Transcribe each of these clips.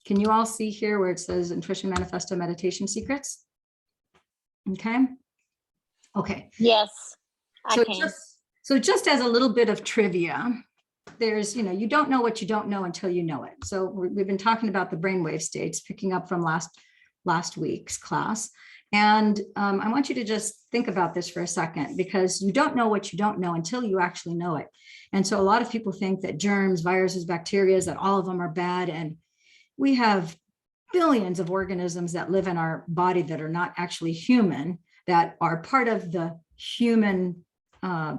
Can you all see here where it says Intuition Manifesto Meditation Secrets? Okay. Okay. Yes, I can. So just as a little bit of trivia, there's, you don't know what you don't know until you know it. So we've been talking about the brainwave states, picking up from last week's class. And I want you to just think about this for a second, because you don't know what you don't know until you actually know it. And so a lot of people think that germs, viruses, bacteria, that all of them are bad. And we have billions of organisms that live in our body that are not actually human, that are part of the human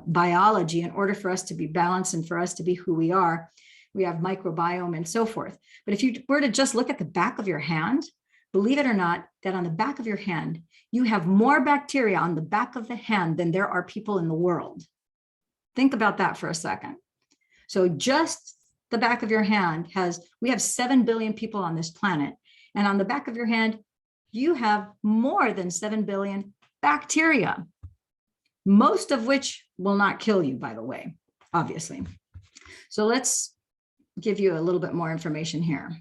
biology in order for us to be balanced and for us to be who we are. We have microbiome and so forth. But if you were to just look at the back of your hand, believe it or not, that on the back of your hand, you have more bacteria on the back of the hand than there are people in the world. Think about that for a second. So just the back of your hand we have 7 billion people on this planet. And on the back of your hand, you have more than 7 billion bacteria, most of which will not kill you, by the way, obviously. So let's give you a little bit more information here.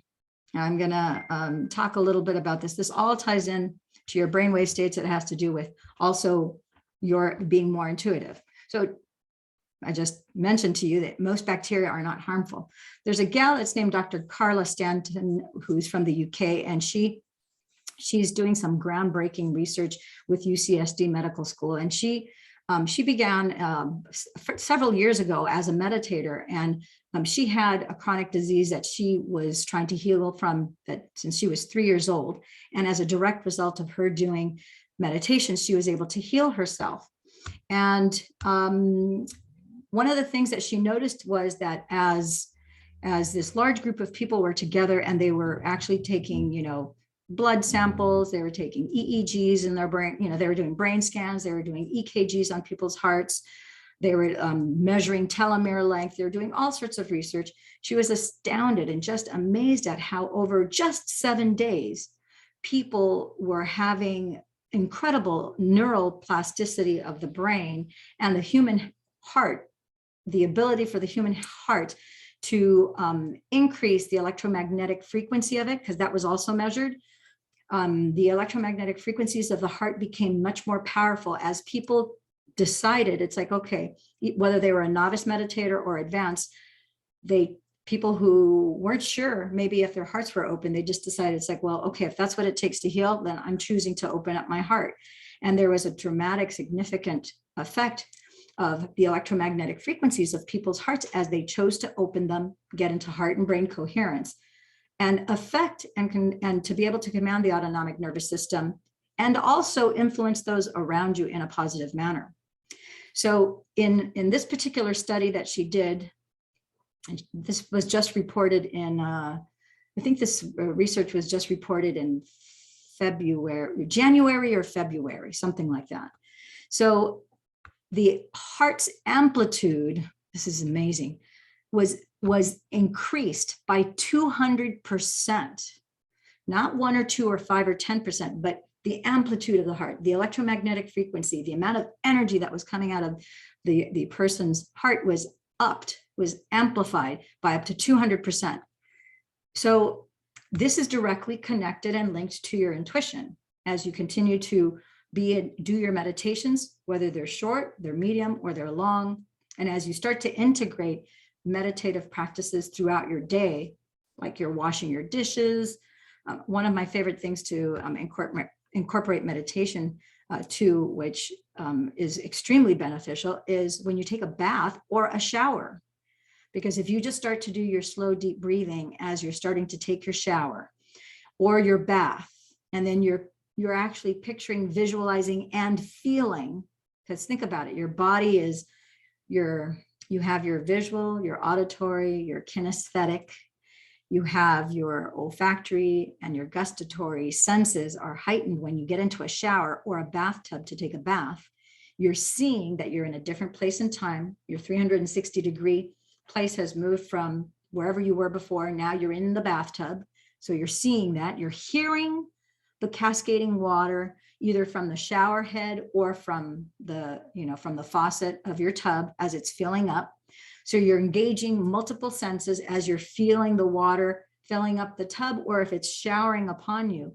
I'm going to talk a little bit about this. This all ties in to your brainwave states. It has to do with also your being more intuitive. So I just mentioned to you that most bacteria are not harmful. There's a gal that's named Dr. Carla Stanton, who's from the UK, and she's doing some groundbreaking research with UCSD Medical School. And she began several years ago as a meditator, and she had a chronic disease that she was trying to heal from that since she was 3 years old. And as a direct result of her doing meditation, she was able to heal herself. And one of the things that she noticed was that as this large group of people were together and they were actually taking, blood samples, they were taking EEGs in their brain, they were doing brain scans, they were doing EKGs on people's hearts, they were measuring telomere length, they were doing all sorts of research. She was astounded and just amazed at how over just 7 days, people were having incredible neural plasticity of the brain, and the human heart, the ability for the human heart to increase the electromagnetic frequency of it, because that was also measured. The electromagnetic frequencies of the heart became much more powerful as people decided. It's like, okay, whether they were a novice meditator or advanced, people who weren't sure, maybe if their hearts were open, they just decided, it's like, well, okay, if that's what it takes to heal, then I'm choosing to open up my heart. And there was a dramatic, significant effect of the electromagnetic frequencies of people's hearts as they chose to open them, get into heart and brain coherence, and affect and to be able to command the autonomic nervous system, and also influence those around you in a positive manner. So in this particular study that she did, and this was just reported in, I think this research was just reported in January or February, something like that. So the heart's amplitude, this is amazing, was increased by 200%, not 1 or 2 or 5 or 10%, but the amplitude of the heart, the electromagnetic frequency, the amount of energy that was coming out of the person's heart was amplified by up to 200%. So this is directly connected and linked to your intuition as you continue to do your meditations, whether they're short, they're medium, or they're long. And as you start to integrate meditative practices throughout your day, like you're washing your dishes, one of my favorite things to incorporate meditation to, which is extremely beneficial, is when you take a bath or a shower. Because if you just start to do your slow, deep breathing as you're starting to take your shower or your bath, and then you're actually picturing, visualizing, and feeling, because think about it, your body is you have your visual, your auditory, your kinesthetic, you have your olfactory and your gustatory senses are heightened when you get into a shower or a bathtub to take a bath. You're seeing that you're in a different place in time. Your 360-degree place has moved from wherever you were before. Now you're in the bathtub. So you're seeing that. You're hearing the cascading water, either from the shower head or from the faucet of your tub as it's filling up. So you're engaging multiple senses as you're feeling the water filling up the tub, or if it's showering upon you,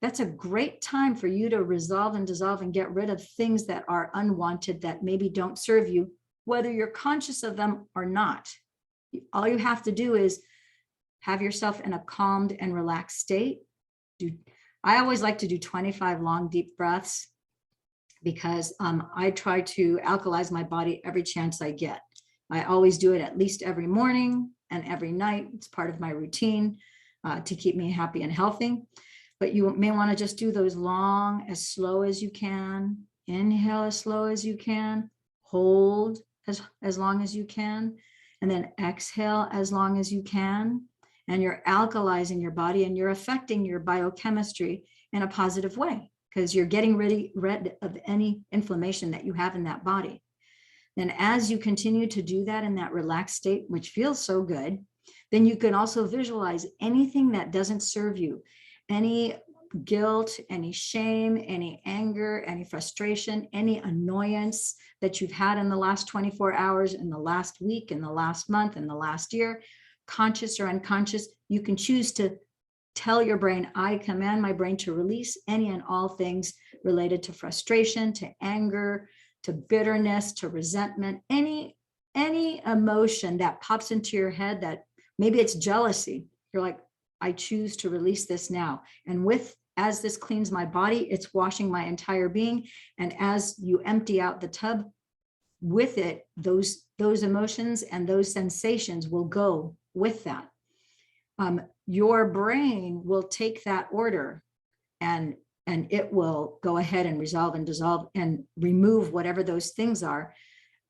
that's a great time for you to resolve and dissolve and get rid of things that are unwanted, that maybe don't serve you, whether you're conscious of them or not. All you have to do is have yourself in a calmed and relaxed state. I always like to do 25 long, deep breaths, because I try to alkalize my body every chance I get. I always do it at least every morning and every night. It's part of my routine to keep me happy and healthy. But you may want to just do those long, as slow as you can. Inhale as slow as you can. Hold as long as you can. And then exhale as long as you can. And you're alkalizing your body, and you're affecting your biochemistry in a positive way, because you're getting rid of any inflammation that you have in that body. Then as you continue to do that in that relaxed state, which feels so good, then you can also visualize anything that doesn't serve you, any guilt, any shame, any anger, any frustration, any annoyance that you've had in the last 24 hours, in the last week, in the last month, in the last year, conscious or unconscious. You can choose to tell your brain, I command my brain to release any and all things related to frustration, to anger, to bitterness, to resentment, any emotion that pops into your head, that maybe it's jealousy. You're like, I choose to release this now. And as this cleans my body, it's washing my entire being. And as you empty out the tub with it, those emotions and those sensations will go with that. Your brain will take that order, and it will go ahead and resolve and dissolve and remove whatever those things are,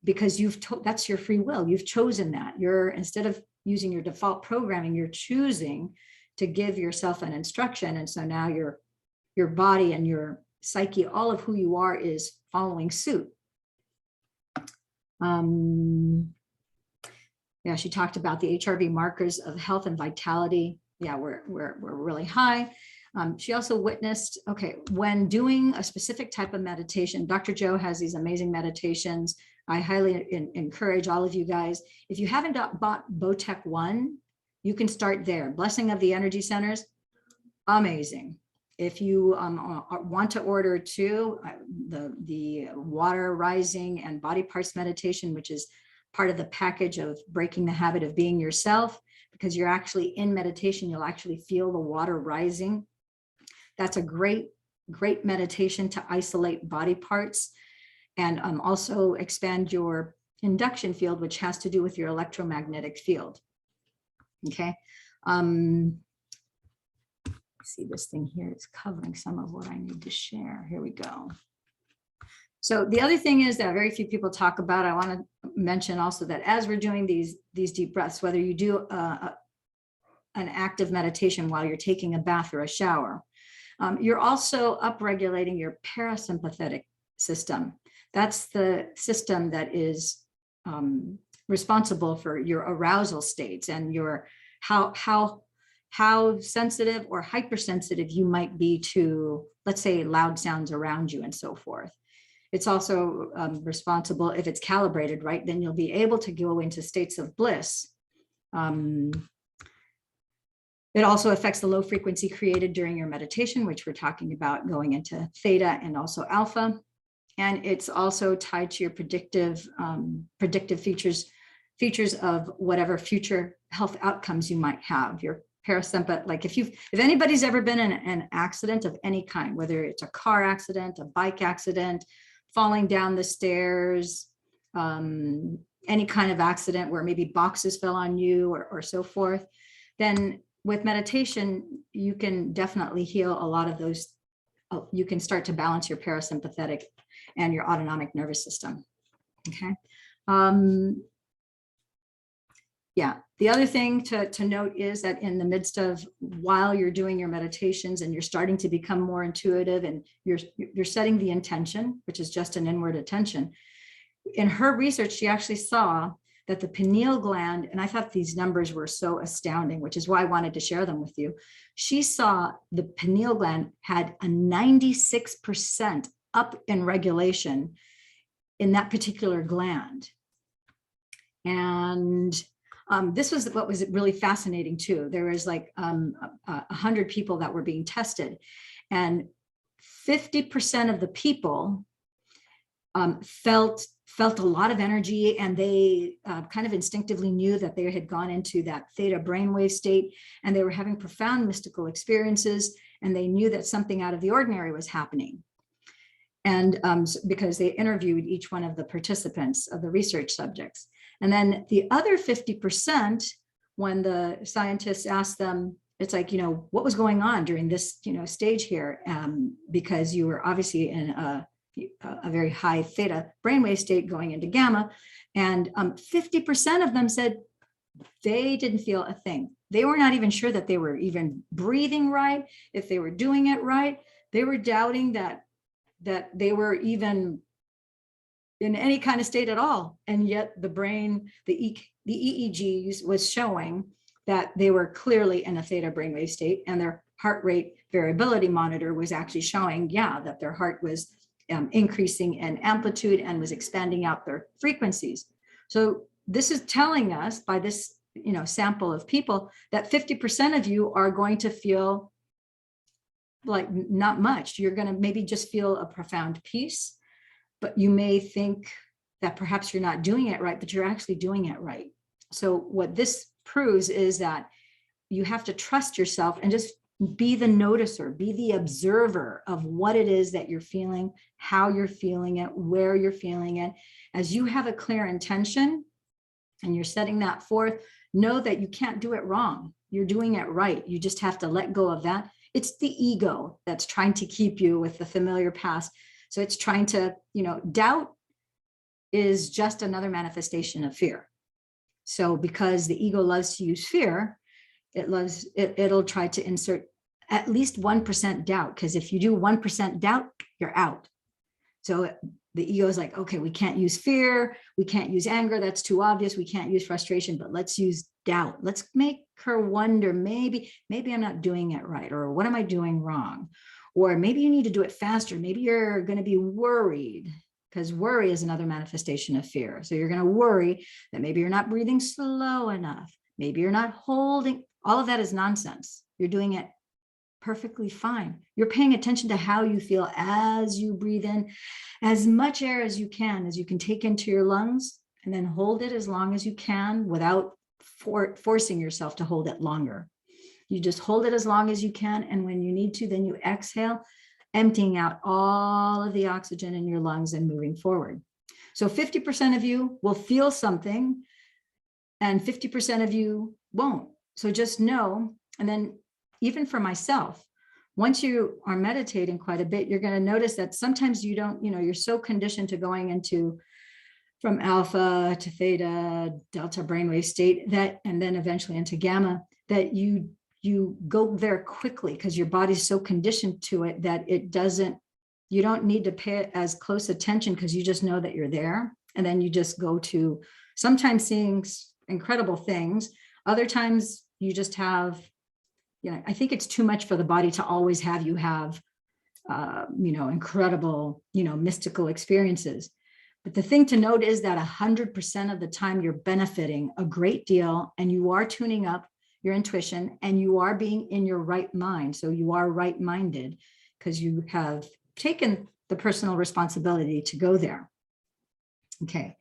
because that's your free will. You've chosen that. Instead of using your default programming, you're choosing to give yourself an instruction. And so now your body and your psyche, all of who you are, is following suit. Yeah, she talked about the HRV markers of health and vitality. Yeah, we're really high. She also witnessed, when doing a specific type of meditation, Dr. Joe has these amazing meditations. I highly encourage all of you guys, if you haven't bought Botech 1, you can start there. Blessing of the Energy Centers, amazing. If you want to order 2, the water rising and body parts meditation, which is part of the package of breaking the habit of being yourself, because you're actually in meditation, you'll actually feel the water rising. That's a great meditation to isolate body parts, and also expand your induction field, which has to do with your electromagnetic field. Okay. See, this thing here is covering some of what I need to share. Here we go. So the other thing is that very few people talk about, I want to mention also that as we're doing these deep breaths, whether you do an active meditation while you're taking a bath or a shower, you're also upregulating your parasympathetic system. That's the system that is responsible for your arousal states and your how sensitive or hypersensitive you might be to, let's say, loud sounds around you and so forth. It's also responsible, if it's calibrated right, then you'll be able to go into states of bliss. It also affects the low frequency created during your meditation, which we're talking about going into theta and also alpha. And it's also tied to your predictive features of whatever future health outcomes you might have. Your parasympathetic, like if anybody's ever been in an accident of any kind, whether it's a car accident, a bike accident, falling down the stairs, any kind of accident where maybe boxes fell on you or so forth, then with meditation, you can definitely heal a lot of those. You can start to balance your parasympathetic and your autonomic nervous system. Okay. Yeah. The other thing to note is that in the midst of, while you're doing your meditations and you're starting to become more intuitive and you're setting the intention, which is just an inward attention. In her research, she actually saw that the pineal gland, and I thought these numbers were so astounding, which is why I wanted to share them with you. She saw the pineal gland had a 96% up in regulation in that particular gland. And This was what was really fascinating too. There was like 100 people that were being tested, and 50% of the people felt a lot of energy, and they kind of instinctively knew that they had gone into that theta brainwave state, and they were having profound mystical experiences, and they knew that something out of the ordinary was happening. And because they interviewed each one of the participants of the research subjects. And then the other 50%, when the scientists asked them, it's like, what was going on during this, stage here? Because you were obviously in a very high theta brainwave state going into gamma. And 50% of them said they didn't feel a thing. They were not even sure that they were even breathing right, if they were doing it right. They were doubting that they were even in any kind of state at all. And yet the brain, the EEGs was showing that they were clearly in a theta brainwave state, and their heart rate variability monitor was actually showing, that their heart was increasing in amplitude and was expanding out their frequencies. So this is telling us by this, sample of people that 50% of you are going to feel like not much. You're going to maybe just feel a profound peace, but you may think that perhaps you're not doing it right, but you're actually doing it right. So what this proves is that you have to trust yourself and just be the noticer, be the observer of what it is that you're feeling, how you're feeling it, where you're feeling it. As you have a clear intention and you're setting that forth, know that you can't do it wrong. You're doing it right. You just have to let go of that. It's the ego that's trying to keep you with the familiar past. So it's trying to, doubt is just another manifestation of fear. So because the ego loves to use fear, it'll try to insert at least 1% doubt, because if you do 1% doubt, you're out. So the ego is like, okay, we can't use fear, we can't use anger, that's too obvious, we can't use frustration, but let's use doubt. Let's make her wonder, maybe I'm not doing it right, or what am I doing wrong? Or maybe you need to do it faster. Maybe you're going to be worried, because worry is another manifestation of fear. So you're going to worry that maybe you're not breathing slow enough. Maybe you're not holding. All of that is nonsense. You're doing it perfectly fine. You're paying attention to how you feel as you breathe in as much air as you can take into your lungs, and then hold it as long as you can without forcing yourself to hold it longer. You just hold it as long as you can. And when you need to, then you exhale, emptying out all of the oxygen in your lungs and moving forward. So 50% of you will feel something and 50% of you won't. So just know, and then even for myself, once you are meditating quite a bit, you're going to notice that sometimes you don't, you're so conditioned to going into from alpha to theta, delta brainwave state, that, and then eventually into gamma, that you go there quickly because your body's so conditioned to it that you don't need to pay as close attention, because you just know that you're there. And then you just go to sometimes seeing incredible things. Other times you just have, I think it's too much for the body to always have you have, incredible, mystical experiences. But the thing to note is that 100% of the time you're benefiting a great deal, and you are tuning up your intuition, and you are being in your right mind. So you are right-minded because you have taken the personal responsibility to go there. Okay.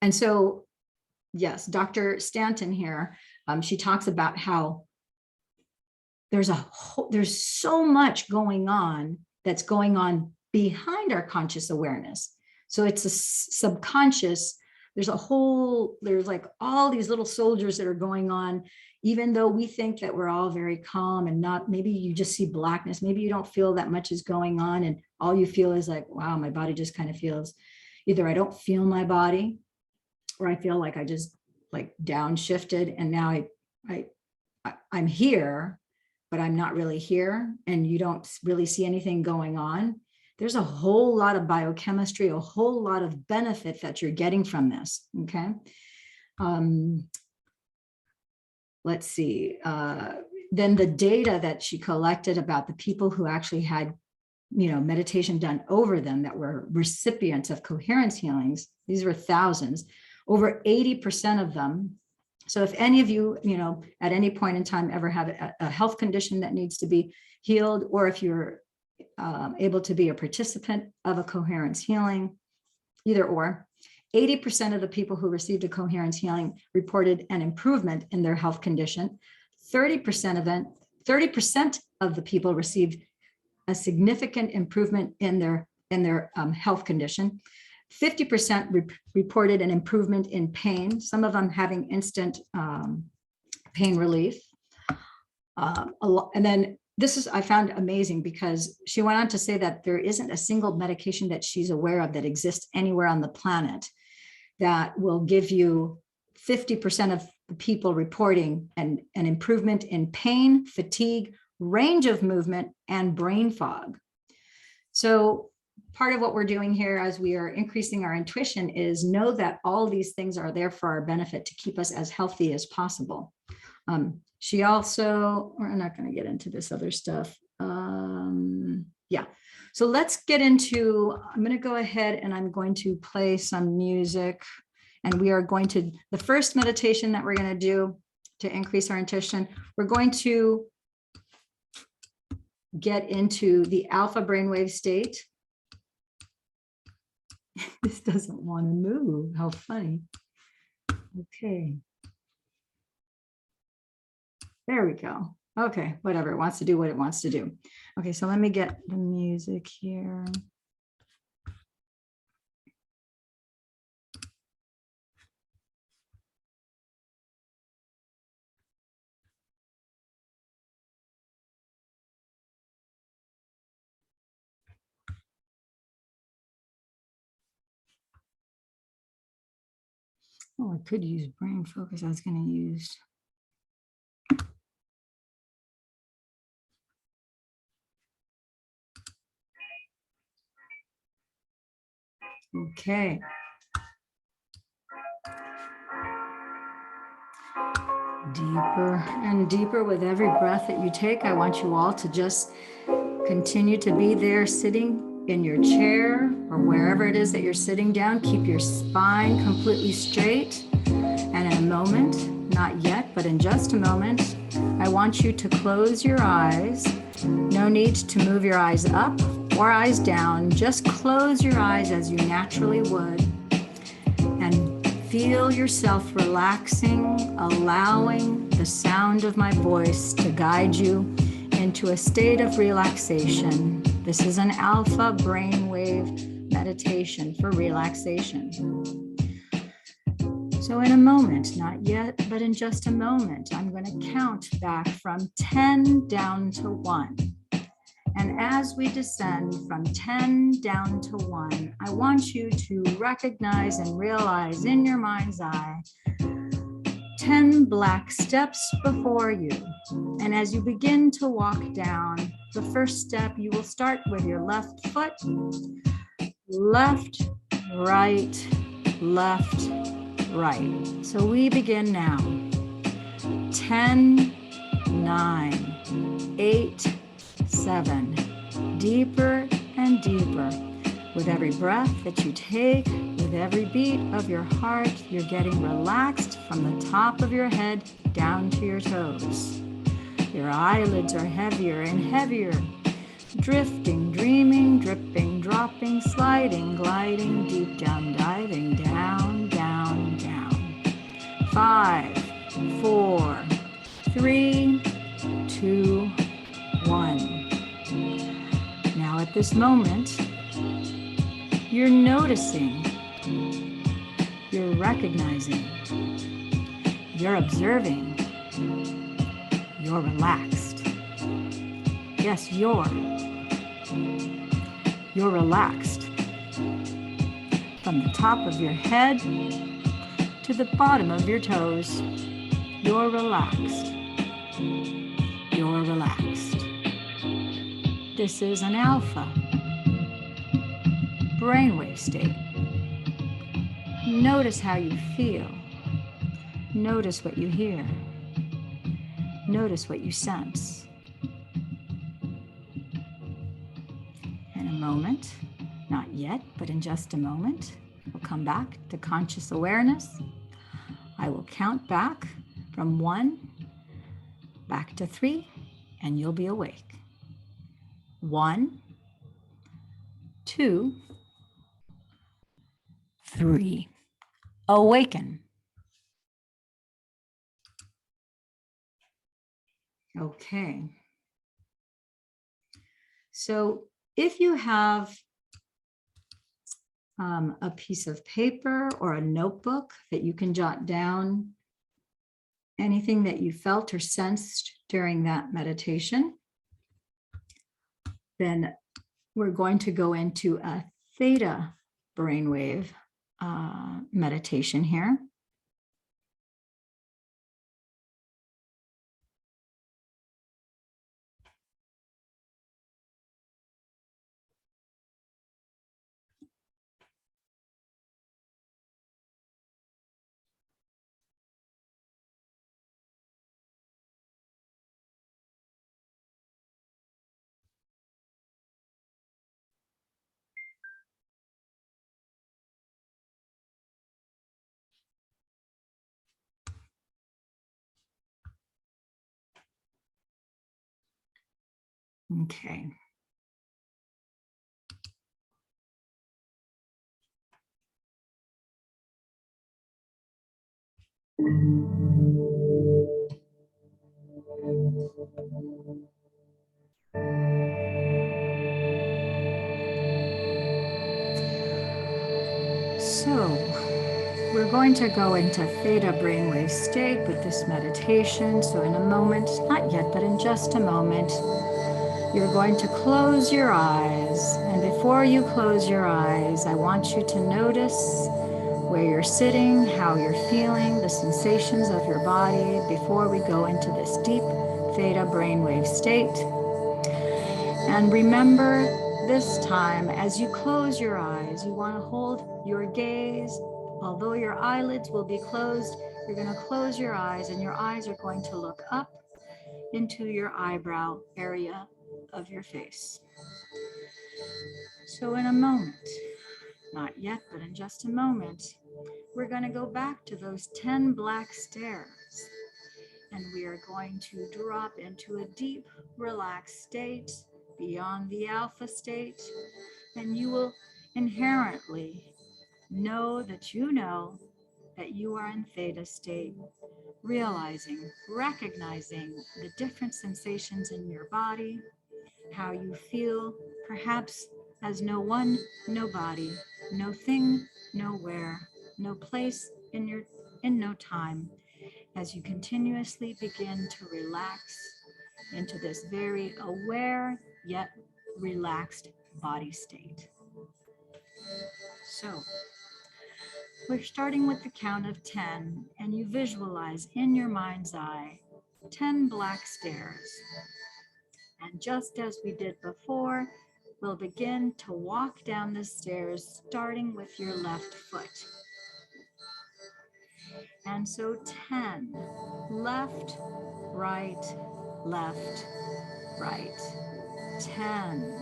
And so, yes, Dr. Stanton here, she talks about how there's so much going on that's going on behind our conscious awareness. So it's a subconscious, there's like all these little soldiers that are going on, even though we think that we're all very calm and not, maybe you just see blackness, maybe you don't feel that much is going on, and all you feel is like, wow, my body just kind of feels, either I don't feel my body, or I feel like I just like downshifted, and now I'm here, but I'm not really here, and you don't really see anything going on. There's a whole lot of biochemistry, a whole lot of benefit that you're getting from this, okay? Let's see. Then the data that she collected about the people who actually had, meditation done over them that were recipients of coherence healings, these were thousands, over 80% of them So if any of you, at any point in time ever have a health condition that needs to be healed, or if you're able to be a participant of a coherence healing, either or, 80% of the people who received a coherence healing reported an improvement in their health condition. 30% of the people received a significant improvement in their health condition. 50% reported an improvement in pain, some of them having instant pain relief. And then I found amazing, because she went on to say that there isn't a single medication that she's aware of that exists anywhere on the planet that will give you 50% of the people reporting an improvement in pain, fatigue, range of movement, and brain fog. So part of what we're doing here as we are increasing our intuition is know that all these things are there for our benefit to keep us as healthy as possible. She also, we're not going to get into this other stuff. Yeah, so let's get into, I'm going to go ahead and I'm going to play some music, and we are going to, the first meditation that we're going to do to increase our intuition, we're going to get into the alpha brainwave state. This doesn't want to move. How funny. Okay. There we go. Okay, whatever. It wants to do what it wants to do. Okay, so let me get the music here. Oh, I could use brain focus. I was going to use. Okay. Deeper and deeper with every breath that you take. I want you all to just continue to be there, sitting in your chair or wherever it is that you're sitting down. Keep your spine completely straight. And in a moment, not yet, but in just a moment, I want you to close your eyes. No need to move your eyes up or eyes down. Just close your eyes as you naturally would, and feel yourself relaxing, allowing the sound of my voice to guide you into a state of relaxation. This is an alpha brainwave meditation for relaxation. So in a moment, not yet, but in just a moment, I'm going to count back from 10 down to 1. And as we descend from 10 down to 1, I want you to recognize and realize in your mind's eye 10 black steps before you. And as you begin to walk down, the first step, you will start with your left foot, left, right, left, right. So we begin now. 10, 9, 8, 7. Deeper and deeper. With every breath that you take, with every beat of your heart, you're getting relaxed from the top of your head down to your toes. Your eyelids are heavier and heavier. Drifting, dreaming, dripping, dropping, sliding, gliding, deep down, diving, down, down, down. 5, 4, 3, 2, 1. Now at this moment, you're noticing, you're recognizing, you're observing, you're relaxed. Yes, you're relaxed. From the top of your head to the bottom of your toes, you're relaxed. You're relaxed. This is an alpha brainwave state. Notice how you feel. Notice what you hear. Notice what you sense. In a moment, not yet, but in just a moment, we'll come back to conscious awareness. I will count back from 1 back to 3, and you'll be awake. 1, 2, 3. Awaken. Okay. So if you have a piece of paper or a notebook that you can jot down anything that you felt or sensed during that meditation, then we're going to go into a theta brainwave meditation here. Okay. So we're going to go into theta brainwave state with this meditation. So in a moment, not yet, but in just a moment, you're going to close your eyes. And before you close your eyes, I want you to notice where you're sitting, how you're feeling, the sensations of your body before we go into this deep theta brainwave state. And remember, this time, as you close your eyes, you want to hold your gaze. Although your eyelids will be closed, you're going to close your eyes, and your eyes are going to look up into your eyebrow area of your face. So in a moment, not yet, but in just a moment, we're going to go back to those 10 black stairs, and we are going to drop into a deep, relaxed state beyond the alpha state, and you will inherently know that you are in theta state, realizing, recognizing the different sensations in your body, how you feel, perhaps as no one, no body, no thing, nowhere, no place in no time, as you continuously begin to relax into this very aware yet relaxed body state. So we're starting with the count of 10, and you visualize in your mind's eye 10 black stairs. And just as we did before, we'll begin to walk down the stairs, starting with your left foot. And so 10, left, right, left, right. 10,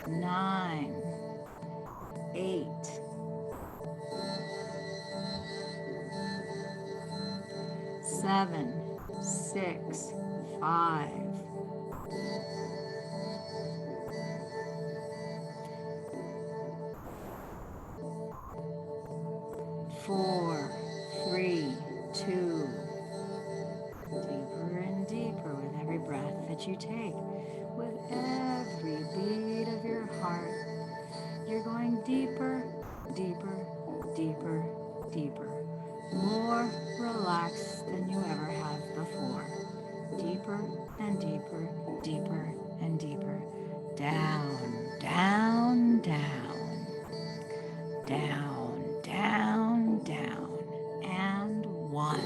9, 8, 7, 6, 5, 4, 3, 2. Deeper and deeper with every breath that you take. With every beat of your heart, you're going deeper, deeper, deeper, deeper. More relaxed than you ever have before. Deeper and deeper, deeper and deeper. Down, down, down. Down, down, down. And 1.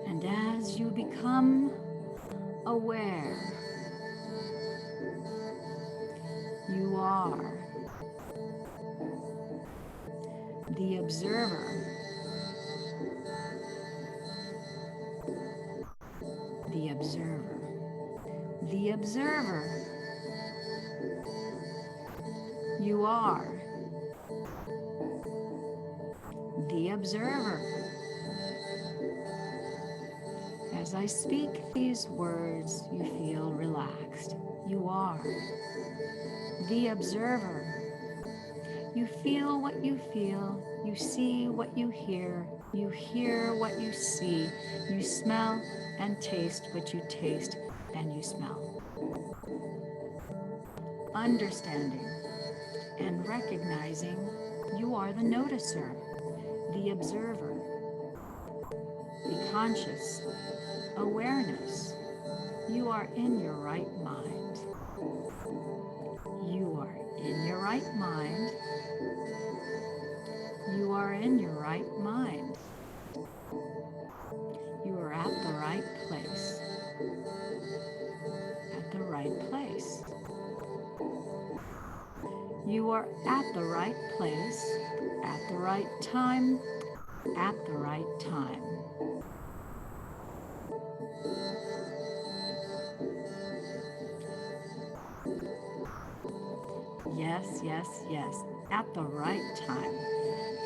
And as you become aware, you are the observer, the observer, the observer. You are observer. As I speak these words, you feel relaxed. You are the observer. You feel what you feel. You see what you hear what you see. You smell and taste what you taste and you smell. Understanding and recognizing you are the noticer, the observer, the conscious awareness. You are in your right mind. You are in your right mind. You are in your right mind. You are at the right place. At the right place. You are at the right place, at the right time, at the right time. Yes, yes, yes, at the right time,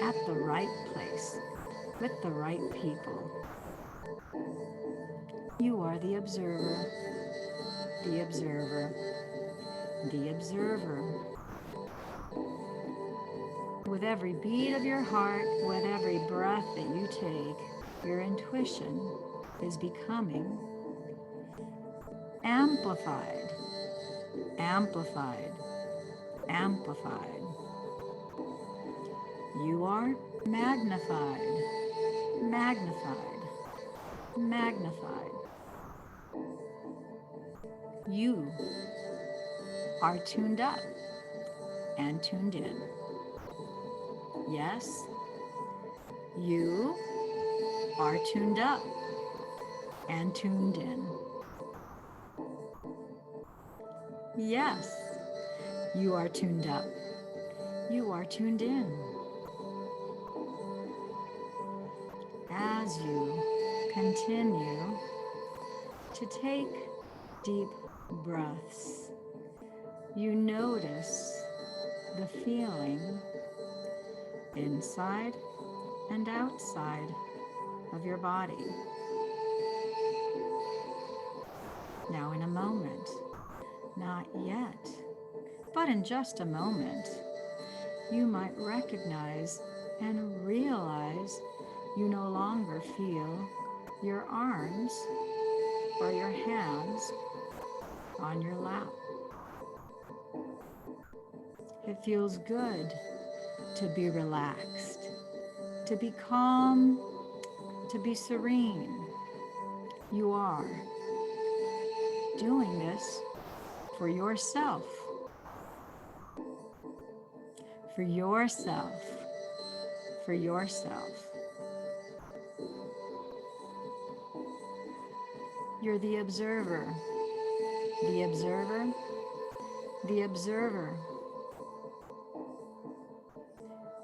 at the right place, with the right people. You are the observer, the observer, the observer. With every beat of your heart, with every breath that you take, your intuition is becoming amplified, amplified, amplified. You are magnified, magnified, magnified. You are tuned up and tuned in. Yes, you are tuned up and tuned in. Yes, you are tuned up. You are tuned in. As you continue to take deep breaths, you notice the feeling inside and outside of your body. Now in a moment, not yet, but in just a moment, you might recognize and realize you no longer feel your arms or your hands on your lap. It feels good to be relaxed, to be calm, to be serene. You are doing this for yourself. For yourself. For yourself. You're the observer. The observer. The observer.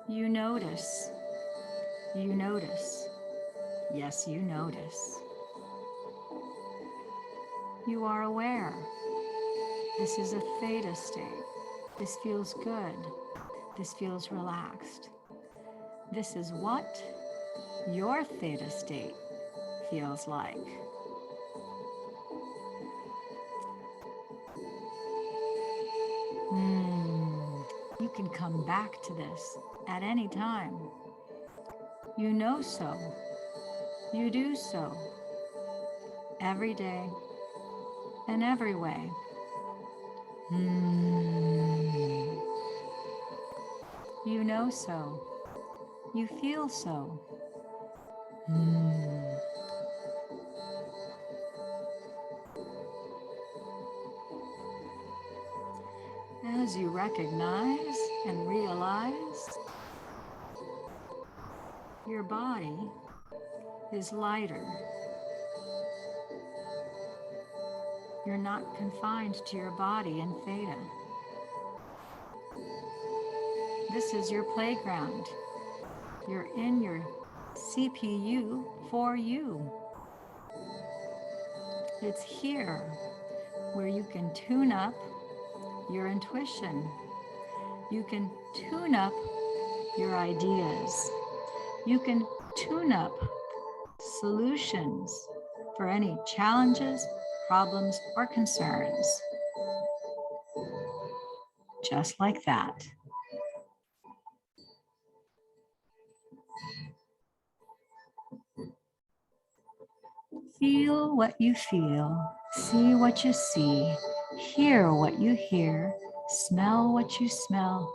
You notice. You notice. Yes, you notice. You are aware. This is a theta state. This feels good. This feels relaxed. This is what your theta state feels like. You can come back to this at any time. You know so. You do so. Every day and every way. You know so. You feel so. As you recognize and realize, your body is lighter. You're not confined to your body in theta. This is your playground. You're in your CPU for you. It's here where you can tune up your intuition. You can tune up your ideas. You can tune up solutions for any challenges, problems, or concerns. Just like that. Feel what you feel, see what you see, hear what you hear, smell what you smell,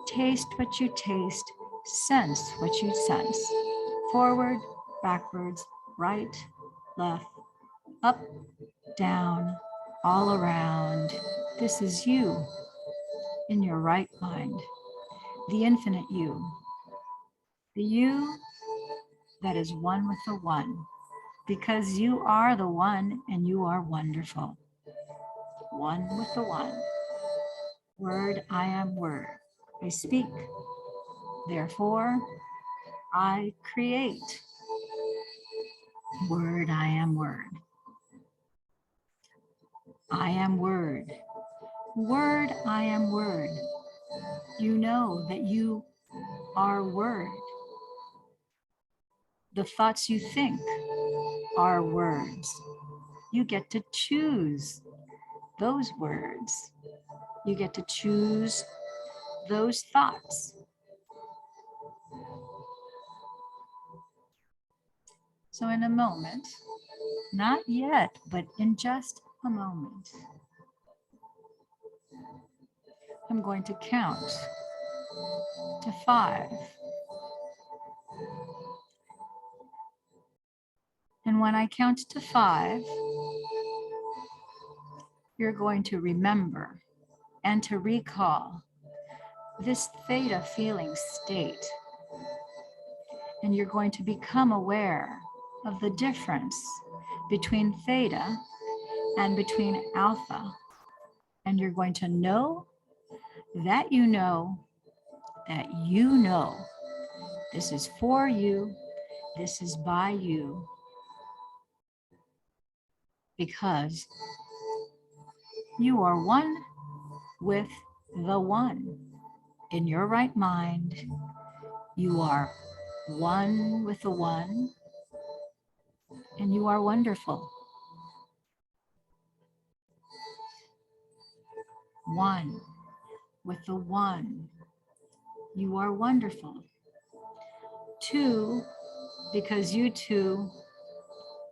taste what you taste, sense what you sense. Forward, backwards, right, left, up, down, all around. This is you in your right mind, the infinite you, the you that is one with the one, because you are the one and you are wonderful. One with the one. Word, I am word. I speak. Therefore, I create. Word, I am word. I am word. Word, I am word. You know that you are word. The thoughts you think are words. You get to choose those words. You get to choose those thoughts. So in a moment, not yet, but in just a moment, I'm going to count to 5. And when I count to 5, you're going to remember and to recall this theta feeling state. And you're going to become aware of the difference between theta and between alpha. And you're going to know that you know that you know this is for you, this is by you, because you are one with the one. In your right mind, you are one with the one, and you are wonderful. One with the one, you are wonderful. 2, because you too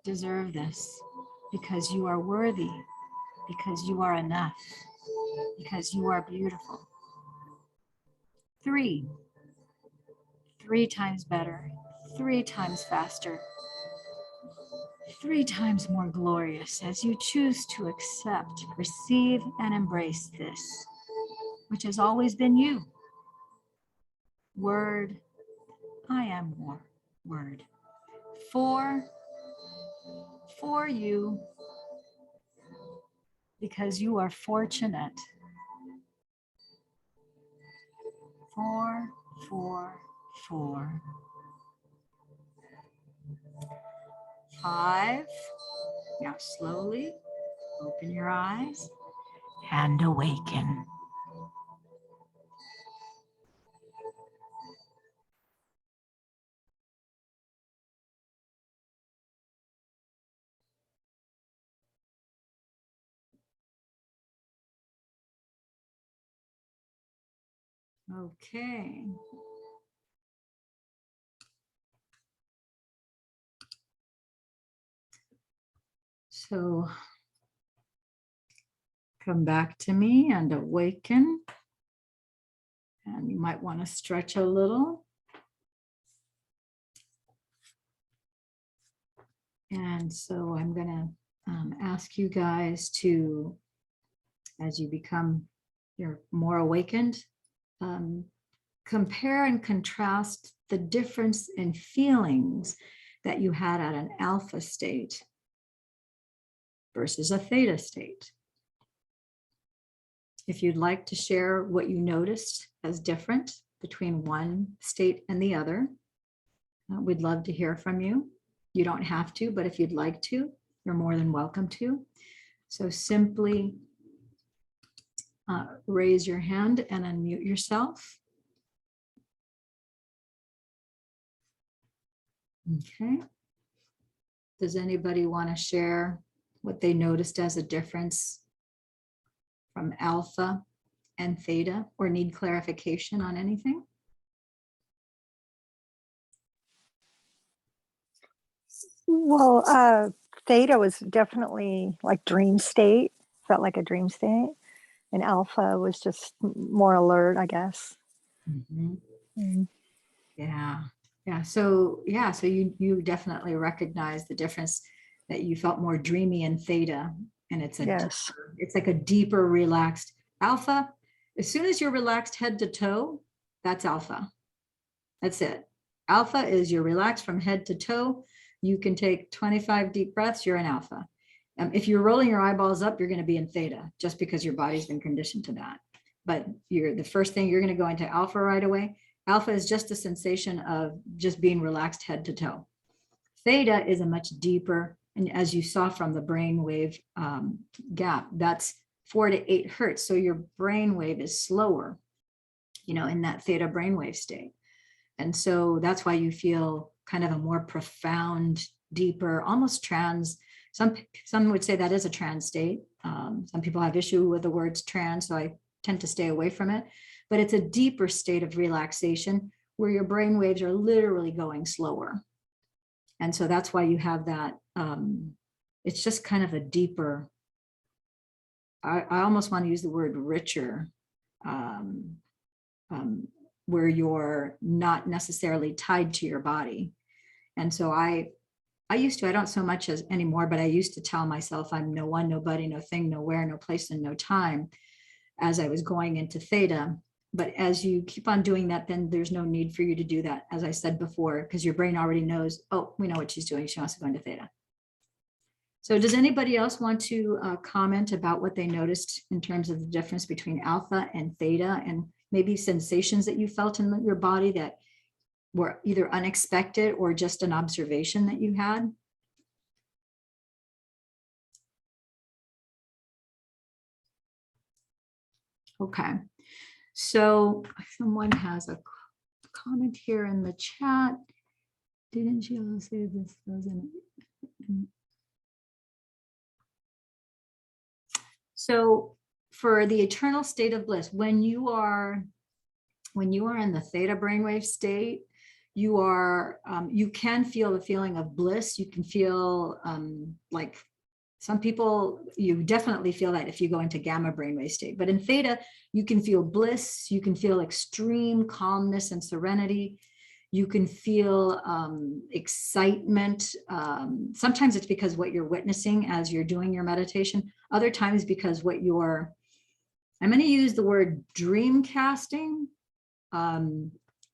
deserve this, because you are worthy, because you are enough, because you are beautiful. 3 times better, 3 times faster, 3 times more glorious as you choose to accept, receive, and embrace this, which has always been you. Word, I am word. 4 for you, because you are fortunate. 4, 4, 4. 5, now slowly open your eyes and awaken. Okay. So come back to me and awaken. And you might want to stretch a little. And so I'm going to ask you guys to, as you you're more awakened, compare and contrast the difference in feelings that you had at an alpha state versus a theta state. If you'd like to share what you noticed as different between one state and the other, we'd love to hear from you. You don't have to, but if you'd like to, you're more than welcome to. So simply raise your hand and unmute yourself. Okay. Does anybody want to share what they noticed as a difference from alpha and theta, or need clarification on anything? Well, theta was definitely like dream state, felt like a dream state. And alpha was just more alert, I guess. Yeah. Yeah. So you definitely recognize the difference, that you felt more dreamy in theta, and it's Yes. it's like a deeper relaxed alpha. As soon as you're relaxed head to toe, that's alpha. That's it. Alpha is you're relaxed from head to toe. You can take 25 deep breaths, you're in alpha. If you're rolling your eyeballs up, you're going to be in theta, just because your body's been conditioned to that. But the first thing, you're going to go into alpha right away. Alpha is just a sensation of just being relaxed head to toe. Theta is a much deeper, and as you saw from the brainwave gap, that's 4 to 8 hertz. So your brainwave is slower, in that theta brainwave state. And so that's why you feel kind of a more profound, deeper, almost trans. Some would say that is a trans state. Some people have issue with the words trans, so I tend to stay away from it. But it's a deeper state of relaxation where your brain waves are literally going slower. And so that's why you have that. It's just kind of a deeper, I almost want to use the word richer, where you're not necessarily tied to your body. And so I used to, I don't so much as anymore, but I used to tell myself I'm no one, nobody, no thing, nowhere, no place, and no time, as I was going into theta. But as you keep on doing that, then there's no need for you to do that, as I said before, because your brain already knows, oh, we know what she's doing. She wants to go into theta. So does anybody else want to comment about what they noticed in terms of the difference between alpha and theta, and maybe sensations that you felt in your body that were either unexpected or just an observation that you had? Okay, so someone has a comment here in the chat. Didn't you say this doesn't? So for the eternal state of bliss, when you are in the theta brainwave state, you can feel the feeling of bliss. You can feel like some people, you definitely feel that if you go into gamma brainwave state. But in theta, you can feel bliss. You can feel extreme calmness and serenity. You can feel excitement. Sometimes it's because what you're witnessing as you're doing your meditation. Other times because I'm going to use the word dream casting.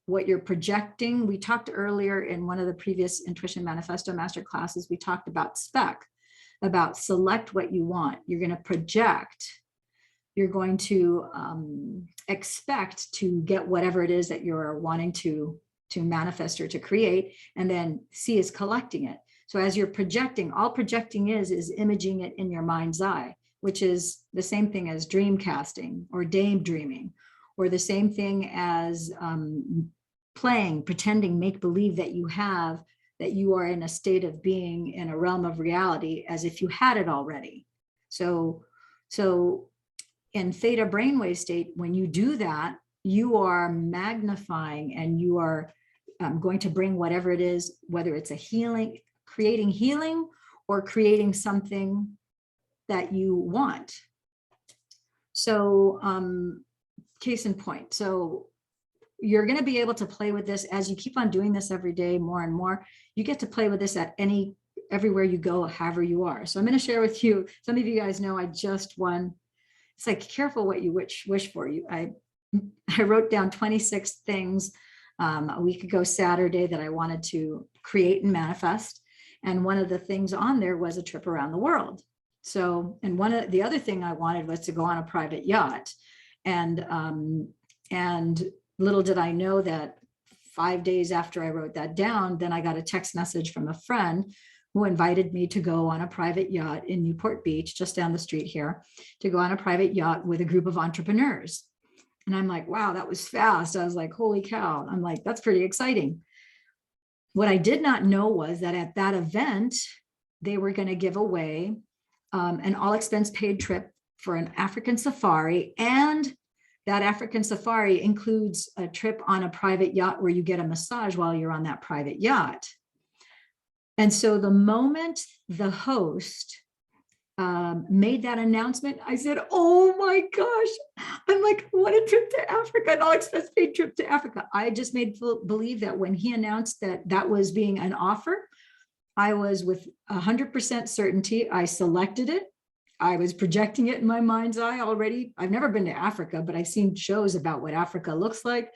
What you're projecting. We talked earlier in one of the previous Intuition Manifesto master classes, we talked about spec, about select what you want. You're going to project. You're going to expect to get whatever it is that you're wanting to manifest or to create, and then C is collecting it. So as you're projecting, all projecting is imaging it in your mind's eye, which is the same thing as dream casting or daydreaming, or the same thing as playing, pretending, make believe that you are in a state of being in a realm of reality as if you had it already. So in theta brainwave state, when you do that, you are magnifying, and you are going to bring whatever it is, whether it's a healing, creating healing, or creating something that you want. So case in point. So you're going to be able to play with this as you keep on doing this every day, more and more. You get to play with this at everywhere you go, however you are. So I'm going to share with you, some of you guys know I just won. It's like, careful what you wish for. I wrote down 26 things a week ago Saturday that I wanted to create and manifest. And one of the things on there was a trip around the world. So, and the other thing I wanted was to go on a private yacht. And little did I know that 5 days after I wrote that down, then I got a text message from a friend who invited me to go on a private yacht in Newport Beach, just down the street here, to go on a private yacht with a group of entrepreneurs. And I'm like, wow, that was fast. I was like, holy cow. I'm like, that's pretty exciting. what I did not know was that at that event, they were going to give away an all expense paid trip for an African safari. And that African safari includes a trip on a private yacht where you get a massage while you're on that private yacht. And so the moment the host made that announcement, I said, oh my gosh, I'm like, what a trip to Africa, an all expense paid trip to Africa. I just made believe that when he announced that that was being an offer, I was with 100% certainty. I selected it. I was projecting it in my mind's eye already. I've never been to Africa, but I've seen shows about what Africa looks like.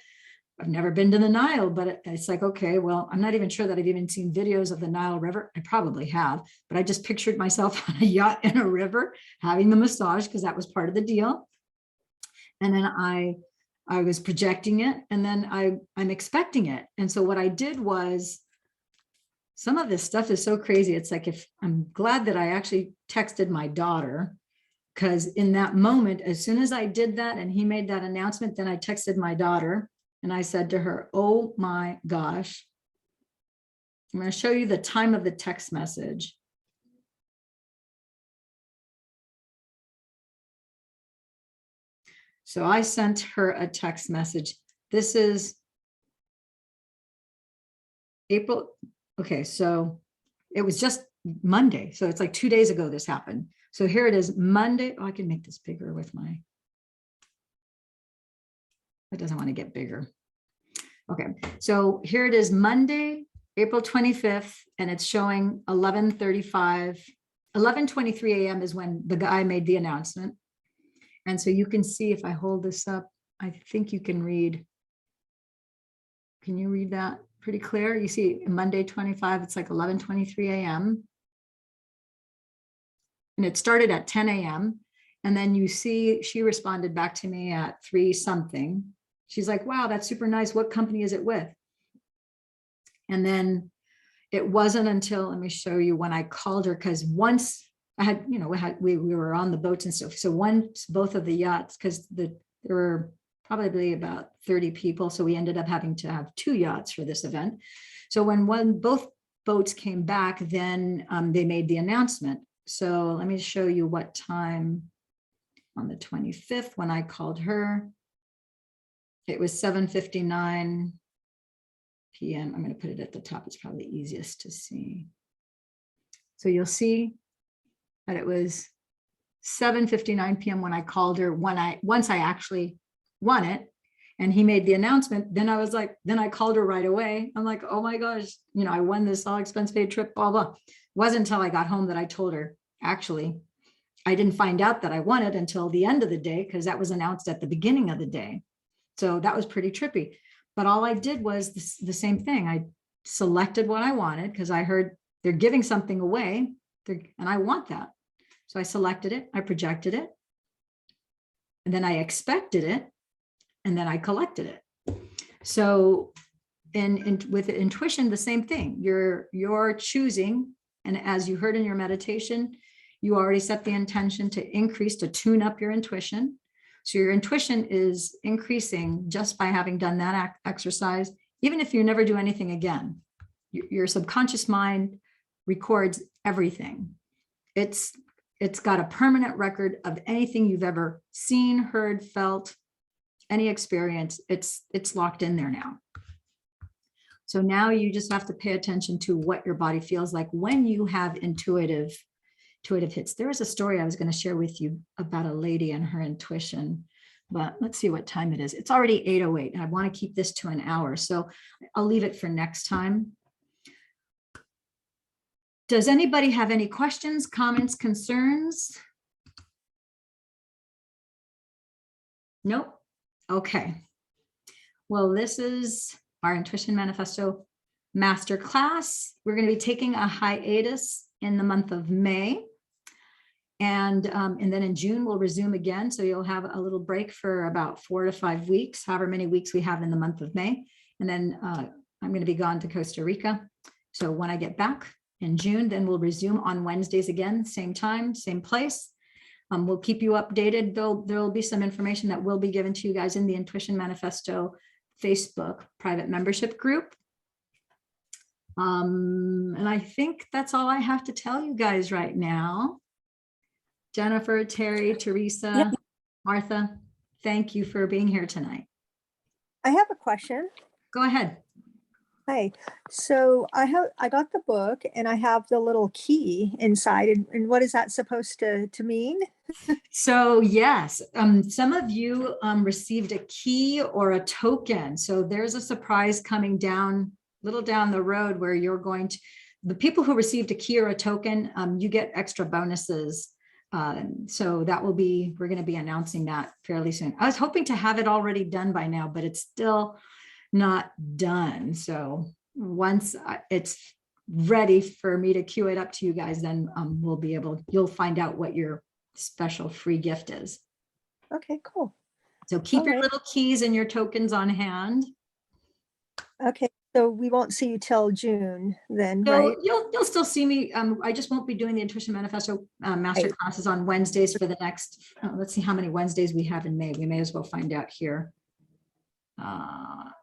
I've never been to the Nile, but it's like, okay, well, I'm not even sure that I've even seen videos of the Nile River. I probably have, but I just pictured myself on a yacht in a river having the massage because that was part of the deal. And then I was projecting it, and then I'm expecting it. And so what I did was, some of this stuff is so crazy. It's like, if I'm glad that I actually texted my daughter, because in that moment, as soon as I did that and he made that announcement, then I texted my daughter. And I said to her, oh my gosh, I'm going to show you the time of the text message. So I sent her a text message. This is April. Okay, so it was just Monday. So it's like 2 days ago this happened. So here it is, Monday. Oh, I can make this bigger with my... It doesn't want to get bigger. Okay, so here it is, Monday, April 25th, and it's showing 11:35, 11:23 a.m. is when the guy made the announcement. And so you can see, if I hold this up, I think you can read. Can you read that pretty clear? You see Monday 25, it's like 11:23 a.m. And it started at 10 a.m. And then you see she responded back to me at 3 something. She's like, wow, that's super nice. What company is it with? And then it wasn't until, let me show you, when I called her, because once I had, you know, we were on the boats and stuff. So once both of the yachts, because there were probably about 30 people. So we ended up having to have 2 yachts for this event. So when both boats came back, then they made the announcement. So let me show you what time on the 25th when I called her. It was 7:59 p.m. I'm going to put it at the top. It's probably easiest to see. So you'll see that it was 7:59 p.m. when I called her. Once I actually won it, and he made the announcement, then I was like, then I called her right away. I'm like, oh my gosh, you know, I won this all expense paid trip, blah, blah. It wasn't until I got home that I told her. Actually, I didn't find out that I won it until the end of the day, because that was announced at the beginning of the day. So that was pretty trippy. But all I did was the same thing. I selected what I wanted because I heard they're giving something away, and I want that. So I selected it, I projected it, and then I expected it, and then I collected it. So with intuition, the same thing. You're choosing, and as you heard in your meditation, you already set the intention to increase, to tune up your intuition. So your intuition is increasing just by having done that exercise, even if you never do anything again. Your subconscious mind records everything. It's got a permanent record of anything you've ever seen, heard, felt, any experience. It's locked in there now. So now you just have to pay attention to what your body feels like when you have intuitive hits. There was a story I was going to share with you about a lady and her intuition, but let's see what time it is. It's already 8:08 and I want to keep this to an hour. So I'll leave it for next time. Does anybody have any questions, comments, concerns? Nope. Okay. Well, this is our Intuition Manifesto Masterclass. We're going to be taking a hiatus in the month of May. And then in June, we'll resume again. So you'll have a little break for about 4 to 5 weeks, however many weeks we have in the month of May. And then I'm going to be gone to Costa Rica. So when I get back in June, then we'll resume on Wednesdays again, same time, same place. We'll keep you updated. There'll be some information that will be given to you guys in the Intuition Manifesto Facebook private membership group. And I think that's all I have to tell you guys right now. Jennifer, Terry, Teresa, Yeah. Martha, thank you for being here tonight. I have a question. Go ahead. Hi. So I got the book and I have the little key inside. And what is that supposed to mean? So yes, some of you received a key or a token. So there's a surprise coming down, little down the road where you're going to, the people who received a key or a token, you get extra bonuses. So that will be, we're going to be announcing that fairly soon. I was hoping to have it already done by now, but it's still not done. So once it's ready for me to queue it up to you guys, then we'll be able, you'll find out what your special free gift is. Okay, cool. So keep All your right. little keys and your tokens on hand. Okay, so we won't see you till June then, So right? you'll still see me. I just won't be doing the Intuition Manifesto master Right. classes on Wednesdays for the next, let's see how many Wednesdays we have in May. We may as well find out here.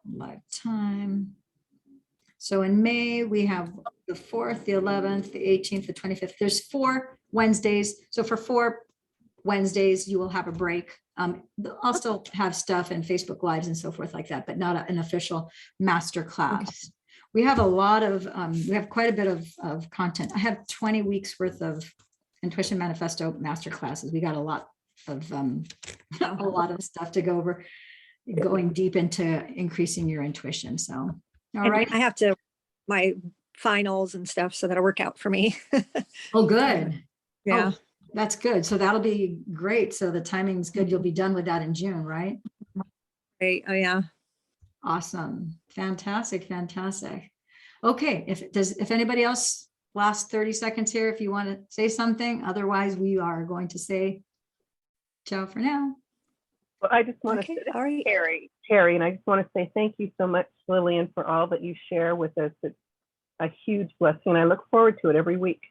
Lifetime. So in May, we have the 4th, the 11th, the 18th, the 25th. There's 4 Wednesdays. So for 4 Wednesdays, you will have a break. I'll still have stuff and Facebook Lives and so forth like that, but not an official master class. We have a lot of, we have quite a bit of content. I have 20 weeks worth of Intuition Manifesto master classes. We got a lot of stuff to go over, going deep into increasing your intuition. So, all right. I have to, my finals and stuff, so that'll work out for me. Oh, good. Yeah. Oh, that's good. So that'll be great. So the timing's good. You'll be done with that in June, right? Right. Oh, yeah. Awesome. Fantastic. Fantastic. Okay. If anybody else, last 30 seconds here, if you want to say something, otherwise we are going to say ciao for now. Well, I just want Okay, to all right. Terry, and I just want to say thank you so much, Lillian, for all that you share with us. It's a huge blessing. I look forward to it every week,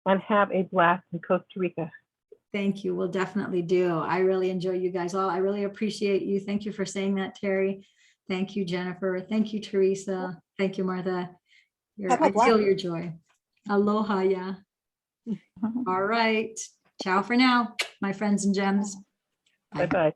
and have a blast in Costa Rica. Thank you. We'll definitely do. I really enjoy you guys all. I really appreciate you. Thank you for saying that, Terry. Thank you, Jennifer. Thank you, Teresa. Thank you, Martha. Have a I feel blast. your joy. Aloha, yeah. All right. Ciao for now, my friends and gems. Bye. Bye-bye.